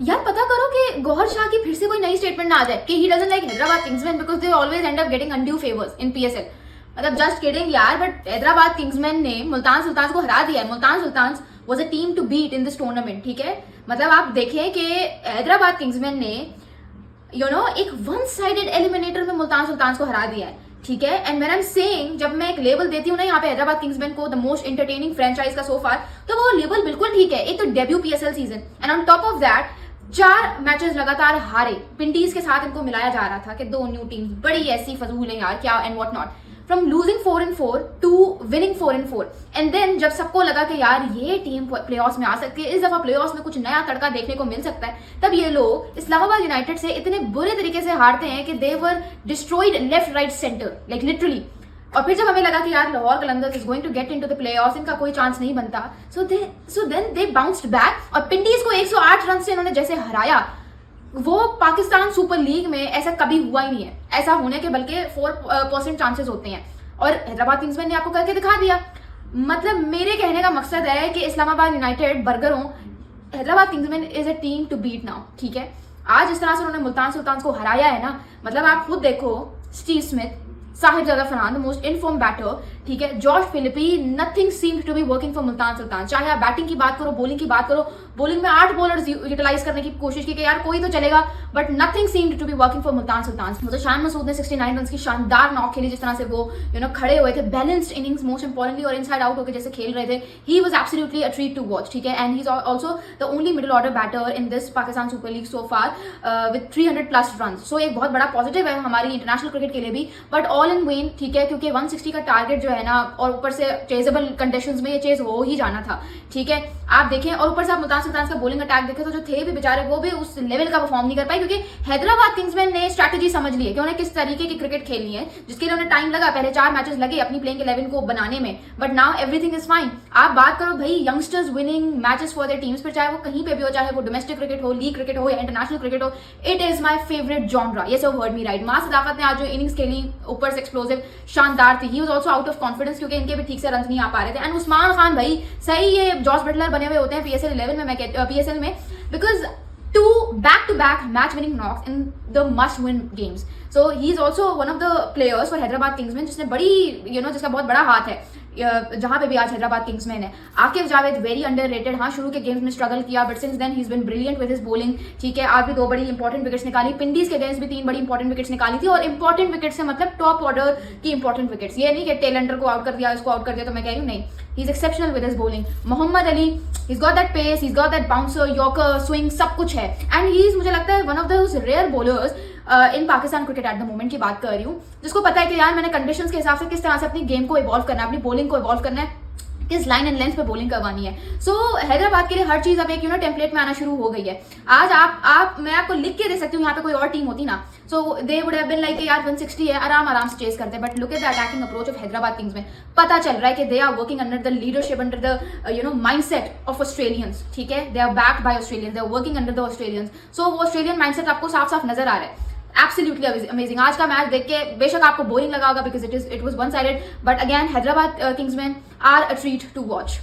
यार पता करो कि गौहर शाह की फिर से कोई नई स्टेटमेंट ना आ जाए कि he doesn't like Hyderabad Kingsmen because they always end up getting undue favours in PSL. मतलब जस्ट किडिंग यार, बट हैदराबाद किंग्समैन ने मुल्तान सुल्तान को हरा दिया है। Multan Sultan was a team to beat in this tournament, ठीक है। मतलब आप देखें कि हैदराबाद किंग्समैन ने एक वन साइडेड एलिमिनेटर में मुल्तान सुल्तान को हरा दिया है, ठीक है। And when I am saying, जब मैं एक लेवल देती हूँ ना यहाँ पे हैदराबाद किंग्समैन को द मोस्ट एंटरटेनिंग फ्रेंचाइज का सोफार, तो वो लेवल बिल्कुल ठीक है। एक तो debut PSL season and on top of that 4 matches लगातार हारे। पिंडीज के साथ इनको मिलाया जा रहा था कि 2 न्यू टीम्स बड़ी ऐसी फजूल है यार, क्या and what not. From losing 4-4 to winning 4-4 and then जब सबको लगा कि यार ये टीम प्लेऑफ्स में आ सकती है, इस दफा प्लेऑफ्स में कुछ नया तड़का देखने को मिल सकता है, तब ये लोग इस्लामाबाद यूनाइटेड से इतने बुरे तरीके से हारते हैं कि they were destroyed left right centre, like literally. और फिर जब हमें लगा कि यार Lahore Qalandars is going to get into the playoffs, इनका कोई चांस नहीं बनता, so then they bounced back और पिंडीज को 108 रन से इन्होंने जैसे हराया, वो पाकिस्तान सुपर लीग में ऐसा कभी हुआ ही नहीं है। ऐसा होने के बल्कि 4% चांसेस होते हैं और हैदराबाद किंग्समैन ने आपको करके दिखा दिया। मतलब मेरे कहने का मकसद है कि इस्लामाबाद यूनाइटेड बर्गर हो, Hyderabad Kingsmen is a team to beat now, ठीक है। आज इस तरह से उन्होंने मुल्तान सुल्तान को हराया है ना, मतलब आप खुद देखो, Steve Smith, Sahibzada Farhan, the most in-form batter, ठीक है, George Philippe, nothing seemed to be working for Multan Sultan. चाहे आप बैटिंग की बात करो, बॉलिंग की बात करो, बॉलिंग में 8 बॉलर्स यूटिलाइज करने की कोशिश की कि यार कोई तो चलेगा, but nothing seemed to be working for Multan Sultan. मतलब शान मसूद ने 69 रन की शानदार नॉक खेली, जिस तरह से वो खड़े हुए थे, बैलेंस्ड इनिंग्स मोस्ट इंपॉर्टेंटली, और इनसाइड आउट होकर जैसे खेल रहे थे, he was absolutely a treat to watch, ठीक है। And he is also the only middle order batter in this Pakistan super league so far with 300+ run. सो एक बहुत बड़ा पॉजिटिव है हमारी इंटरनेशनल क्रिकेट के लिए भी, बट ऑल इन वेन, ठीक है, क्योंकि 160 का टारगेट जो है ना, और ऊपर से चेजेबल कंडीशंस में ये चेज हो ही जाना था, ठीक है। आप देखें, और ऊपर से आप मुल्तान सुल्तान का बॉलिंग अटैक देखें तो जो थे भी बेचारे, वो भी उस लेवल का परफॉर्म नहीं कर पाए, क्योंकि हैदराबाद किंग्समैन ने स्ट्रैटेजी समझ ली है कि उन्हें किस तरीके की क्रिकेट खेलनी है, जिसके लिए उन्हें टाइम लगा। पहले 4 मैचेस लगे अपनी प्लेइंग 11 को बनाने में, but now everything is fine. आप बात करो भाई youngsters winning matches for their teams, फिर चाहे वो कहीं पे भी हो, चाहे वो डोमेस्टिक क्रिकेट हो, लीग क्रिकेट हो या इंटरनेशनल क्रिकेट हो, it is my favourite genre. ये सब वर्ड मी राइट। मां सदाकत ने आज जो इनिंग्स खेली, ऊपर से एक्सप्लोसिव, शानदार थी। He was also out of confidence क्योंकि इनके भी ठीक से रन नहीं आ पा रहे थे। एंड उस्मान खान भाई सही, ये जॉस बटलर बने हुए होते हैं पीएसएल 11 में, मैं पीएसएल में, because 2 back-to-back match winning knocks in the must win games. So he is also one of the players for Hyderabad Kingsmen जिसने बड़ी जिसका बहुत बड़ा हाथ है जहां पे भी आज हैदराबाद किंग्समैन है। आकिब जावेद वेरी अंडररेटेड, हाँ शुरू के गेम्स में स्ट्रगल किया, but since then he is been brilliant with his bowling, ठीक है। आज भी 2 बड़ी इंपॉर्टेंट विकेट्स निकाली, पिंडीज के अगेंस्ट भी 3 बड़ी इंपॉर्टेंट विकेट्स निकाली थी। और इंपॉर्टेंट विकेट्स से मतलब टॉप ऑर्डर की इंपॉर्टेंट विकेट्स, ये नहीं कि टेलेंडर को आउट कर दिया, इसको आउट कर दिया, तो मैं कह रही हूँ नहीं, he is exceptional with his bowling. Mohammad Ali, he's got that pace, he's got that bouncer, yorker, swing, सब कुछ है। एंड ही इज, मुझे लगता है, one of those rare bowlers in Pakistan cricket at the moment की बात कर रही हूँ, जिसको पता है कि यार मैंने कंडीशंस के हिसाब से किस तरह से अपनी गेम को इवॉल्व करना है, अपनी बॉलिंग को इवॉल्व करना है, किस लाइन एंड लेंथ पे बॉलिंग करवानी है। सो हैदराबाद के लिए हर चीज अब एक टेम्पलेट में आना शुरू हो गई है। आज आप मैं आपको लिख के दे सकती हूँ, यहाँ पे कोई और टीम होती ना, so they would have been like यार 160 है, आराम से चेस करते, but look at the attacking approach of Hyderabad Kings में पता चल रहा है कि they are working under the leadership, under the mindset of Australians, ठीक है। They are backed by Australians, they are working under the Australians. So वो Australian mindset आपको साफ साफ नजर आ रहा है। Absolutely amazing. आज का मैच देख के बेशक आपको बोरिंग लगा होगा because it was one sided, but again Hyderabad Kingsmen are a treat to watch.